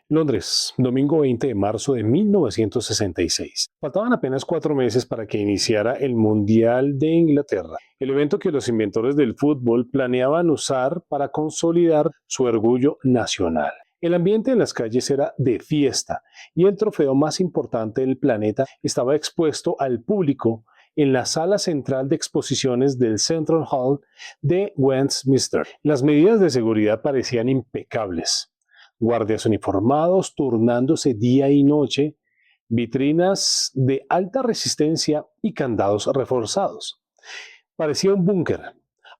Londres, domingo 20 de marzo de 1966. Faltaban apenas 4 meses para que iniciara el Mundial de Inglaterra, el evento que los inventores del fútbol planeaban usar para consolidar su orgullo nacional. El ambiente en las calles era de fiesta y el trofeo más importante del planeta estaba expuesto al público en la sala central de exposiciones del Central Hall de Westminster. Las medidas de seguridad parecían impecables: guardias uniformados turnándose día y noche, vitrinas de alta resistencia y candados reforzados. Parecía un búnker,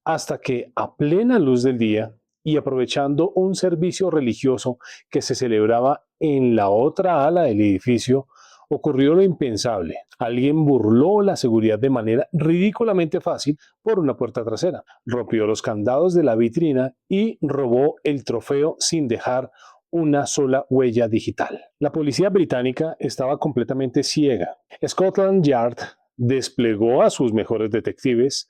hasta que a plena luz del día y aprovechando un servicio religioso que se celebraba en la otra ala del edificio, ocurrió lo impensable. Alguien burló la seguridad de manera ridículamente fácil por una puerta trasera, rompió los candados de la vitrina y robó el trofeo sin dejar una sola huella digital. La policía británica estaba completamente ciega. Scotland Yard desplegó a sus mejores detectives,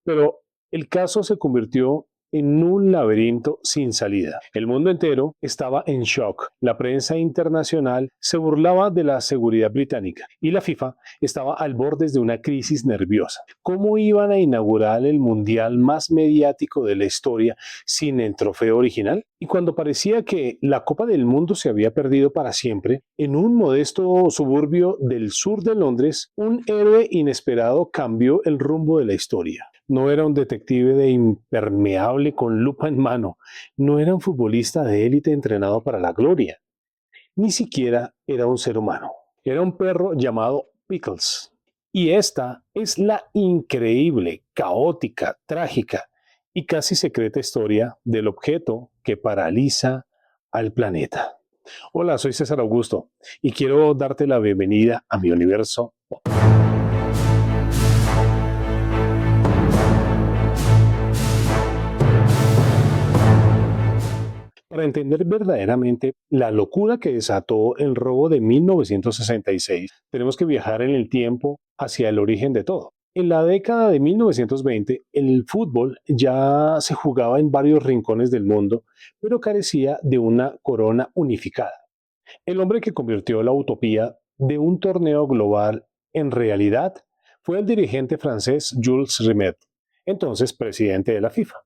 pero el caso se convirtió en un laberinto sin salida. El mundo entero estaba en shock. La prensa internacional se burlaba de la seguridad británica y la FIFA estaba al borde de una crisis nerviosa. ¿Cómo iban a inaugurar el mundial más mediático de la historia sin el trofeo original? Y cuando parecía que la Copa del Mundo se había perdido para siempre, en un modesto suburbio del sur de Londres, un héroe inesperado cambió el rumbo de la historia. No era un detective de impermeable con lupa en mano, no era un futbolista de élite entrenado para la gloria, ni siquiera era un ser humano. Era un perro llamado Pickles. Y esta es la increíble, caótica, trágica y casi secreta historia del objeto que paraliza al planeta. Hola, soy César Augusto y quiero darte la bienvenida a mi universo. Para entender verdaderamente la locura que desató el robo de 1966, tenemos que viajar en el tiempo hacia el origen de todo. En la década de 1920, el fútbol ya se jugaba en varios rincones del mundo, pero carecía de una corona unificada. El hombre que convirtió la utopía de un torneo global en realidad fue el dirigente francés Jules Rimet, entonces presidente de la FIFA.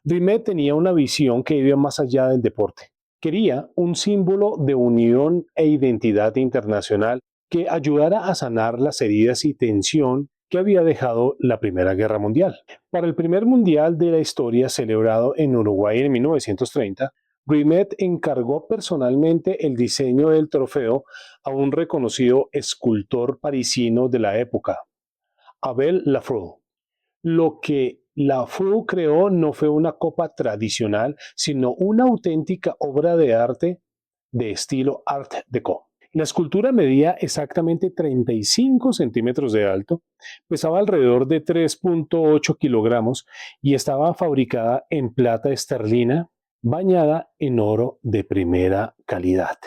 Rimet tenía una visión que iba más allá del deporte. Quería un símbolo de unión e identidad internacional que ayudara a sanar las heridas y tensión que había dejado la Primera Guerra Mundial. Para el primer mundial de la historia celebrado en Uruguay en 1930, Rimet encargó personalmente el diseño del trofeo a un reconocido escultor parisino de la época, Abel Lafreux. Lo que Lafreux creó no fue una copa tradicional, sino una auténtica obra de arte de estilo Art Deco. La escultura medía exactamente 35 centímetros de alto, pesaba alrededor de 3,8 kilogramos y estaba fabricada en plata esterlina bañada en oro de primera calidad.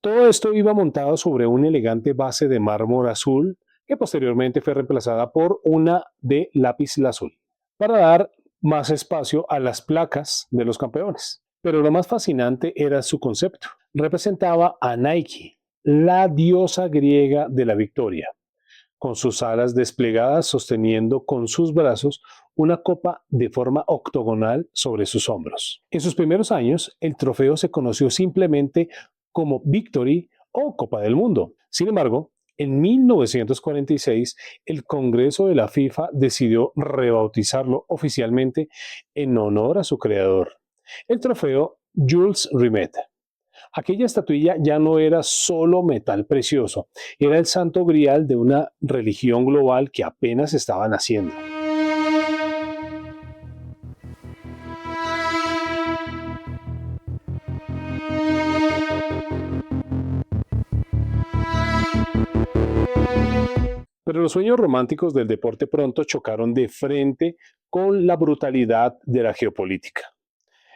Todo esto iba montado sobre una elegante base de mármol azul que posteriormente fue reemplazada por una de lápiz lazuli, para dar más espacio a las placas de los campeones. Pero lo más fascinante era su concepto. Representaba a Nike, la diosa griega de la victoria, con sus alas desplegadas sosteniendo con sus brazos una copa de forma octogonal sobre sus hombros. En sus primeros años, el trofeo se conoció simplemente como Victory o Copa del Mundo. Sin embargo, en 1946, el Congreso de la FIFA decidió rebautizarlo oficialmente en honor a su creador, el trofeo Jules Rimet. Aquella estatuilla ya no era solo metal precioso, era el santo grial de una religión global que apenas estaba naciendo. Pero los sueños románticos del deporte pronto chocaron de frente con la brutalidad de la geopolítica.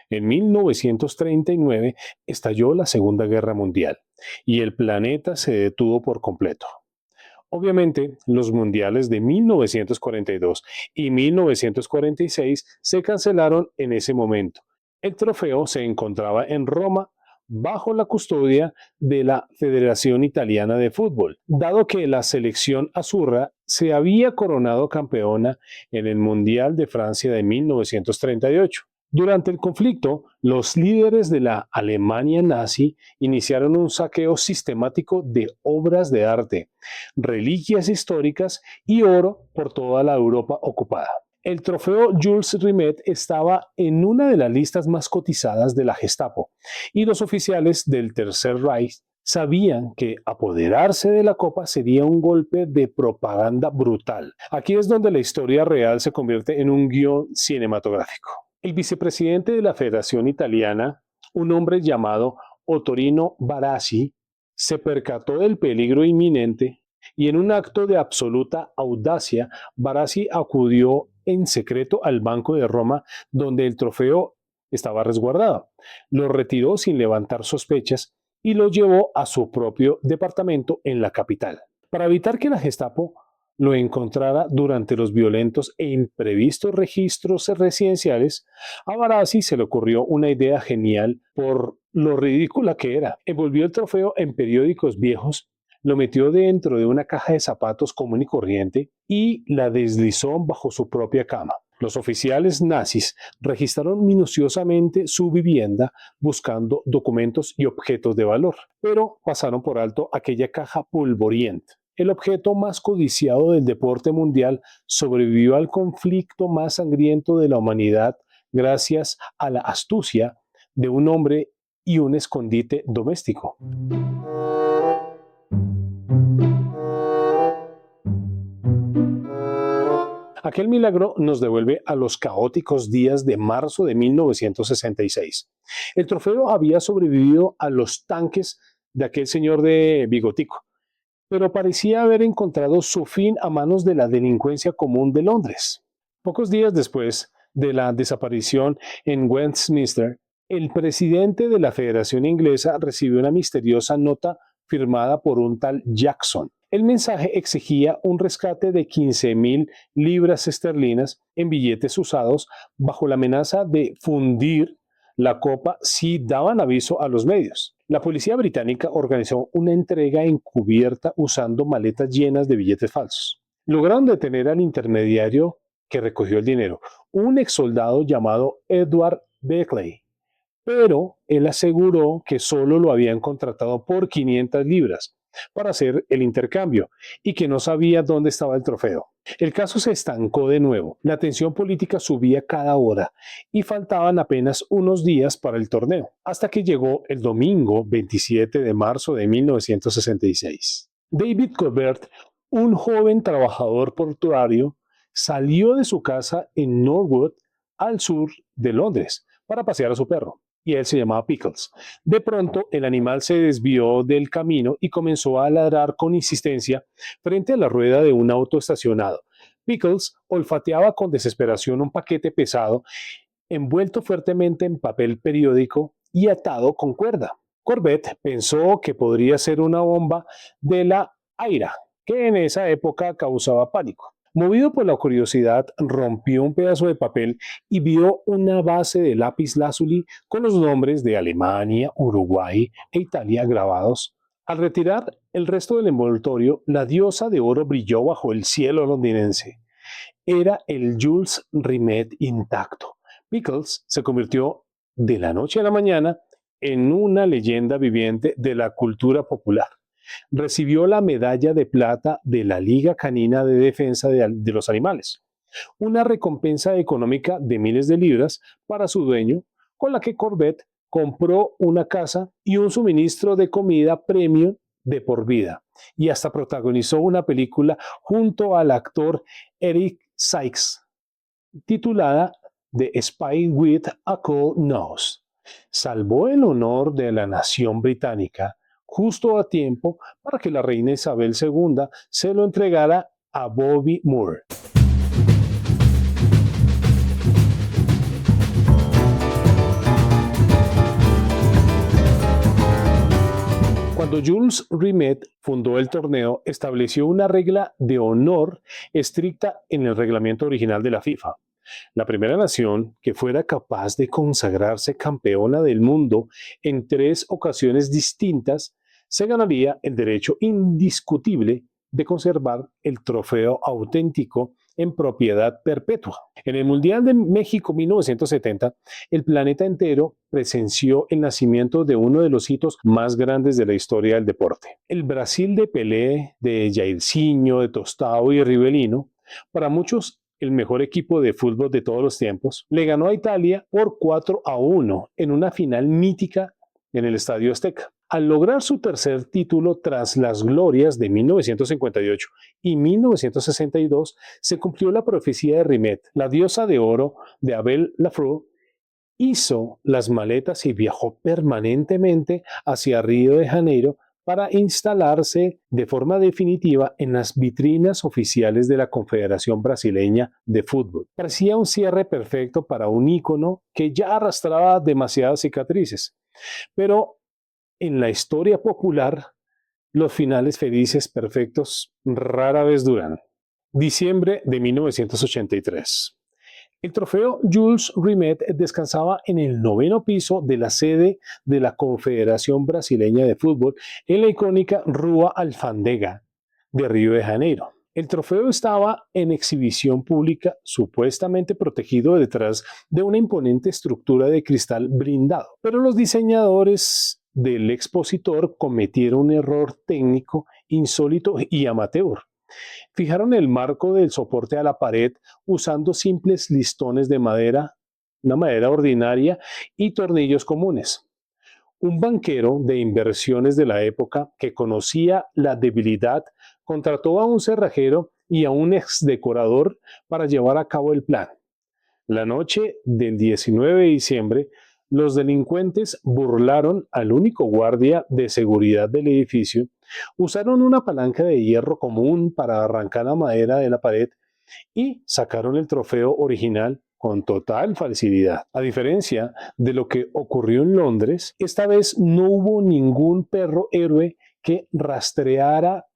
En 1939 estalló la Segunda Guerra Mundial y el planeta se detuvo por completo. Obviamente, los mundiales de 1942 y 1946 se cancelaron en ese momento. El trofeo se encontraba en Roma, bajo la custodia de la Federación Italiana de Fútbol, dado que la selección azurra se había coronado campeona en el Mundial de Francia de 1938. Durante el conflicto, los líderes de la Alemania nazi iniciaron un saqueo sistemático de obras de arte, reliquias históricas y oro por toda la Europa ocupada. El trofeo Jules Rimet estaba en una de las listas más cotizadas de la Gestapo y los oficiales del Tercer Reich sabían que apoderarse de la copa sería un golpe de propaganda brutal. Aquí es donde la historia real se convierte en un guión cinematográfico. El vicepresidente de la Federación Italiana, un hombre llamado Ottorino Barassi, se percató del peligro inminente y en un acto de absoluta audacia, Barassi acudió en secreto al Banco de Roma donde el trofeo estaba resguardado. Lo retiró sin levantar sospechas y lo llevó a su propio departamento en la capital. Para evitar que la Gestapo lo encontrara durante los violentos e imprevistos registros residenciales, a Barassi se le ocurrió una idea genial por lo ridícula que era. Envolvió el trofeo en periódicos viejos, lo metió dentro de una caja de zapatos común y corriente y la deslizó bajo su propia cama. Los oficiales nazis registraron minuciosamente su vivienda buscando documentos y objetos de valor, pero pasaron por alto aquella caja polvorienta. El objeto más codiciado del deporte mundial sobrevivió al conflicto más sangriento de la humanidad gracias a la astucia de un hombre y un escondite doméstico. Aquel milagro nos devuelve a los caóticos días de marzo de 1966. El trofeo había sobrevivido a los tanques de aquel señor de bigotico, pero parecía haber encontrado su fin a manos de la delincuencia común de Londres. Pocos días después de la desaparición en Westminster, el presidente de la Federación Inglesa recibió una misteriosa nota firmada por un tal Jackson. El mensaje exigía un rescate de 15.000 libras esterlinas en billetes usados bajo la amenaza de fundir la copa si daban aviso a los medios. La policía británica organizó una entrega encubierta usando maletas llenas de billetes falsos. Lograron detener al intermediario que recogió el dinero, un exsoldado llamado Edward Beckley, pero él aseguró que solo lo habían contratado por 500 libras para hacer el intercambio y que no sabía dónde estaba el trofeo. El caso se estancó de nuevo, la tensión política subía cada hora y faltaban apenas unos días para el torneo, hasta que llegó el domingo 27 de marzo de 1966. David Corbett, un joven trabajador portuario, salió de su casa en Norwood, al sur de Londres, para pasear a su perro, y él se llamaba Pickles. De pronto, el animal se desvió del camino y comenzó a ladrar con insistencia frente a la rueda de un auto estacionado. Pickles olfateaba con desesperación un paquete pesado, envuelto fuertemente en papel periódico y atado con cuerda. Corbett pensó que podría ser una bomba de la Aira, que en esa época causaba pánico. Movido por la curiosidad, rompió un pedazo de papel y vio una base de lápiz lazuli con los nombres de Alemania, Uruguay e Italia grabados. Al retirar el resto del envoltorio, la diosa de oro brilló bajo el cielo londinense. Era el Jules Rimet intacto. Pickles se convirtió de la noche a la mañana en una leyenda viviente de la cultura popular. Recibió la medalla de plata de la Liga Canina de Defensa de los Animales, una recompensa económica de miles de libras para su dueño, con la que Corbett compró una casa y un suministro de comida premium de por vida, y hasta protagonizó una película junto al actor Eric Sykes, titulada The Spy with a Cold Nose. Salvó el honor de la nación británica justo a tiempo para que la reina Isabel II se lo entregara a Bobby Moore. Cuando Jules Rimet fundó el torneo, estableció una regla de honor estricta en el reglamento original de la FIFA. La primera nación que fuera capaz de consagrarse campeona del mundo en 3 ocasiones distintas se ganaría el derecho indiscutible de conservar el trofeo auténtico en propiedad perpetua. En el Mundial de México 1970, el planeta entero presenció el nacimiento de uno de los hitos más grandes de la historia del deporte. El Brasil de Pelé, de Jairzinho, de Tostao y Rivelino, para muchos el mejor equipo de fútbol de todos los tiempos, le ganó a Italia por 4-1 en una final mítica en el Estadio Azteca. Al lograr su tercer título tras las glorias de 1958 y 1962, se cumplió la profecía de Rimet. La diosa de oro de Abel Lafreux hizo las maletas y viajó permanentemente hacia Río de Janeiro para instalarse de forma definitiva en las vitrinas oficiales de la Confederación Brasileña de Fútbol. Parecía un cierre perfecto para un ícono que ya arrastraba demasiadas cicatrices, pero en la historia popular, los finales felices perfectos rara vez duran. Diciembre de 1983. El trofeo Jules Rimet descansaba en el 9º piso de la sede de la Confederación Brasileña de Fútbol en la icónica Rua Alfândega de Río de Janeiro. El trofeo estaba en exhibición pública, supuestamente protegido detrás de una imponente estructura de cristal blindado. Pero los diseñadores del expositor cometieron un error técnico insólito y amateur. Fijaron el marco del soporte a la pared usando simples listones de madera, una madera ordinaria y tornillos comunes. Un banquero de inversiones de la época que conocía la debilidad contrató a un cerrajero y a un exdecorador para llevar a cabo el plan. La noche del 19 de diciembre, los delincuentes burlaron al único guardia de seguridad del edificio, usaron una palanca de hierro común para arrancar la madera de la pared y sacaron el trofeo original con total facilidad. A diferencia de lo que ocurrió en Londres, esta vez no hubo ningún perro héroe que rastreara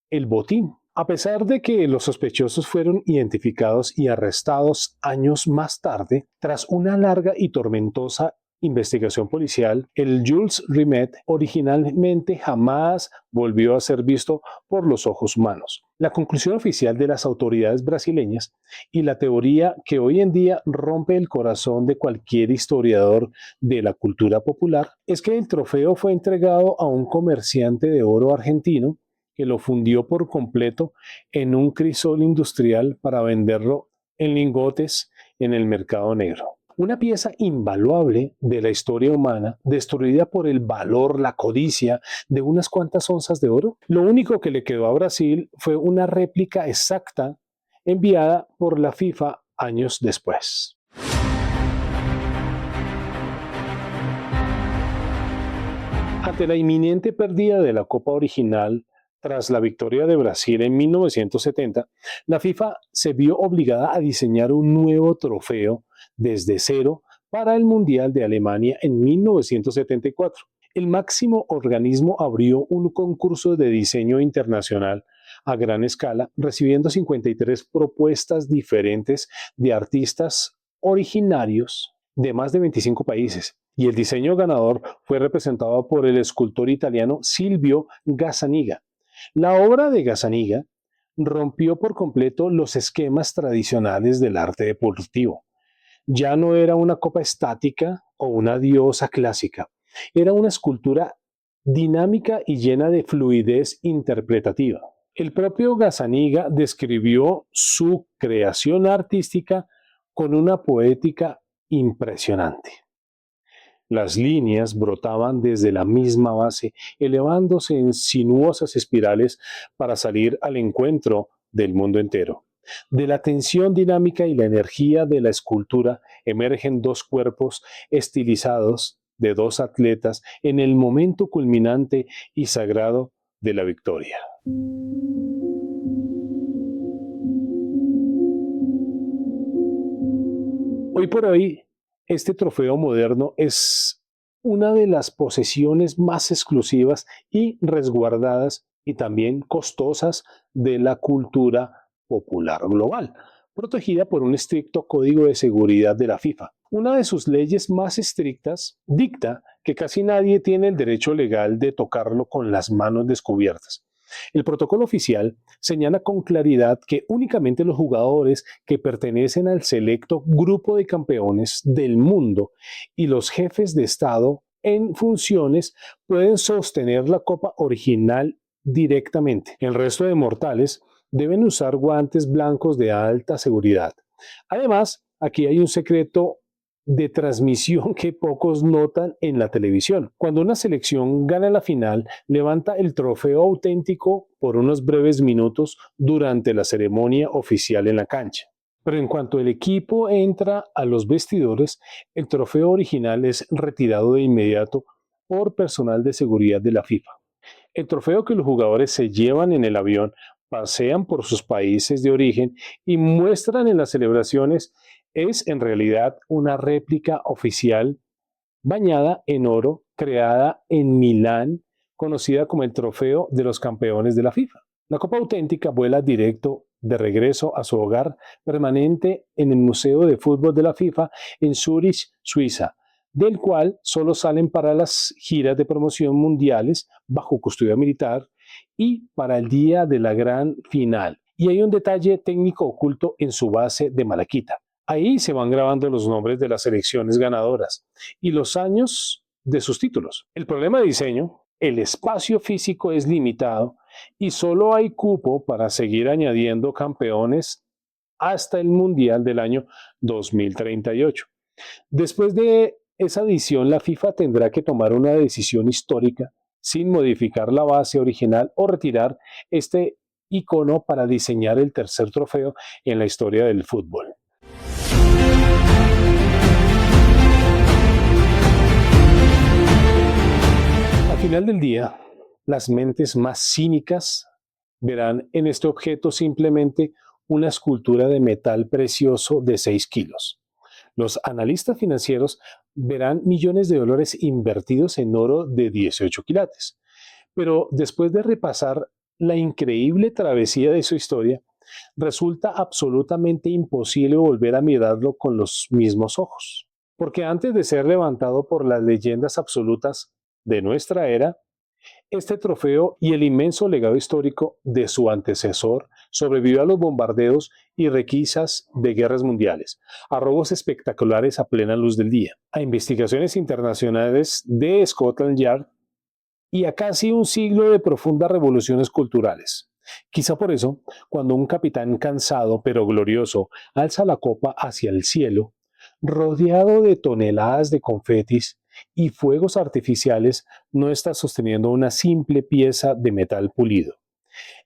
el botín. A pesar de que los sospechosos fueron identificados y arrestados años más tarde, tras una larga y tormentosa investigación policial, el Jules Rimet originalmente jamás volvió a ser visto por los ojos humanos. La conclusión oficial de las autoridades brasileñas y la teoría que hoy en día rompe el corazón de cualquier historiador de la cultura popular es que el trofeo fue entregado a un comerciante de oro argentino que lo fundió por completo en un crisol industrial para venderlo en lingotes en el mercado negro. Una pieza invaluable de la historia humana, destruida por el valor, la codicia de unas cuantas onzas de oro. Lo único que le quedó a Brasil fue una réplica exacta enviada por la FIFA años después. Ante la inminente pérdida de la Copa original, tras la victoria de Brasil en 1970, la FIFA se vio obligada a diseñar un nuevo trofeo desde cero para el Mundial de Alemania en 1974. El máximo organismo abrió un concurso de diseño internacional a gran escala, recibiendo 53 propuestas diferentes de artistas originarios de más de 25 países. Y el diseño ganador fue representado por el escultor italiano Silvio Gazzaniga. La obra de Gazzaniga rompió por completo los esquemas tradicionales del arte deportivo. Ya no era una copa estática o una diosa clásica, era una escultura dinámica y llena de fluidez interpretativa. El propio Gazzaniga describió su creación artística con una poética impresionante. Las líneas brotaban desde la misma base, elevándose en sinuosas espirales para salir al encuentro del mundo entero. De la tensión dinámica y la energía de la escultura emergen dos cuerpos estilizados de dos atletas en el momento culminante y sagrado de la victoria. Hoy por hoy, este trofeo moderno es una de las posesiones más exclusivas y resguardadas y también costosas de la cultura popular global. protegida por un estricto código de seguridad de la FIFA. Una de sus leyes más estrictas dicta que casi nadie tiene el derecho legal de tocarlo con las manos descubiertas. El protocolo oficial señala con claridad que únicamente los jugadores que pertenecen al selecto grupo de campeones del mundo y los jefes de Estado en funciones pueden sostener la copa original directamente. El resto de mortales deben usar guantes blancos de alta seguridad. Además, aquí hay un secreto de transmisión que pocos notan en la televisión. Cuando una selección gana la final, levanta el trofeo auténtico por unos breves minutos durante la ceremonia oficial en la cancha. Pero en cuanto el equipo entra a los vestidores, el trofeo original es retirado de inmediato por personal de seguridad de la FIFA. El trofeo que los jugadores se llevan en el avión, pasean por sus países de origen y muestran en las celebraciones es en realidad una réplica oficial bañada en oro, creada en Milán, conocida como el Trofeo de los Campeones de la FIFA. La copa auténtica vuela directo de regreso a su hogar permanente en el Museo de Fútbol de la FIFA en Zúrich, Suiza, del cual solo salen para las giras de promoción mundiales bajo custodia militar y para el día de la gran final. Y hay un detalle técnico oculto en su base de malaquita. Ahí se van grabando los nombres de las selecciones ganadoras y los años de sus títulos. El problema de diseño, el espacio físico es limitado y solo hay cupo para seguir añadiendo campeones hasta el Mundial del año 2038. Después de esa edición, la FIFA tendrá que tomar una decisión histórica sin modificar la base original o retirar este icono para diseñar el tercer trofeo en la historia del fútbol. Al final del día, las mentes más cínicas verán en este objeto simplemente una escultura de metal precioso de 6 kilos. Los analistas financieros verán millones de dólares invertidos en oro de 18 quilates. Pero después de repasar la increíble travesía de su historia, resulta absolutamente imposible volver a mirarlo con los mismos ojos. Porque antes de ser levantado por las leyendas absolutas de nuestra era, este trofeo y el inmenso legado histórico de su antecesor sobrevivió a los bombardeos y requisas de guerras mundiales, a robos espectaculares a plena luz del día, a investigaciones internacionales de Scotland Yard y a casi un siglo de profundas revoluciones culturales. Quizá por eso, cuando un capitán cansado pero glorioso alza la copa hacia el cielo, rodeado de toneladas de confetis y fuegos artificiales, no está sosteniendo una simple pieza de metal pulido.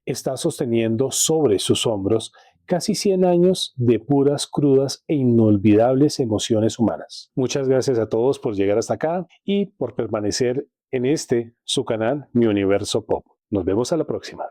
Está sosteniendo sobre sus hombros casi 100 años de puras, crudas e inolvidables emociones humanas. Muchas gracias a todos por llegar hasta acá y por permanecer en su canal, Mi Universo Pop. Nos vemos a la próxima.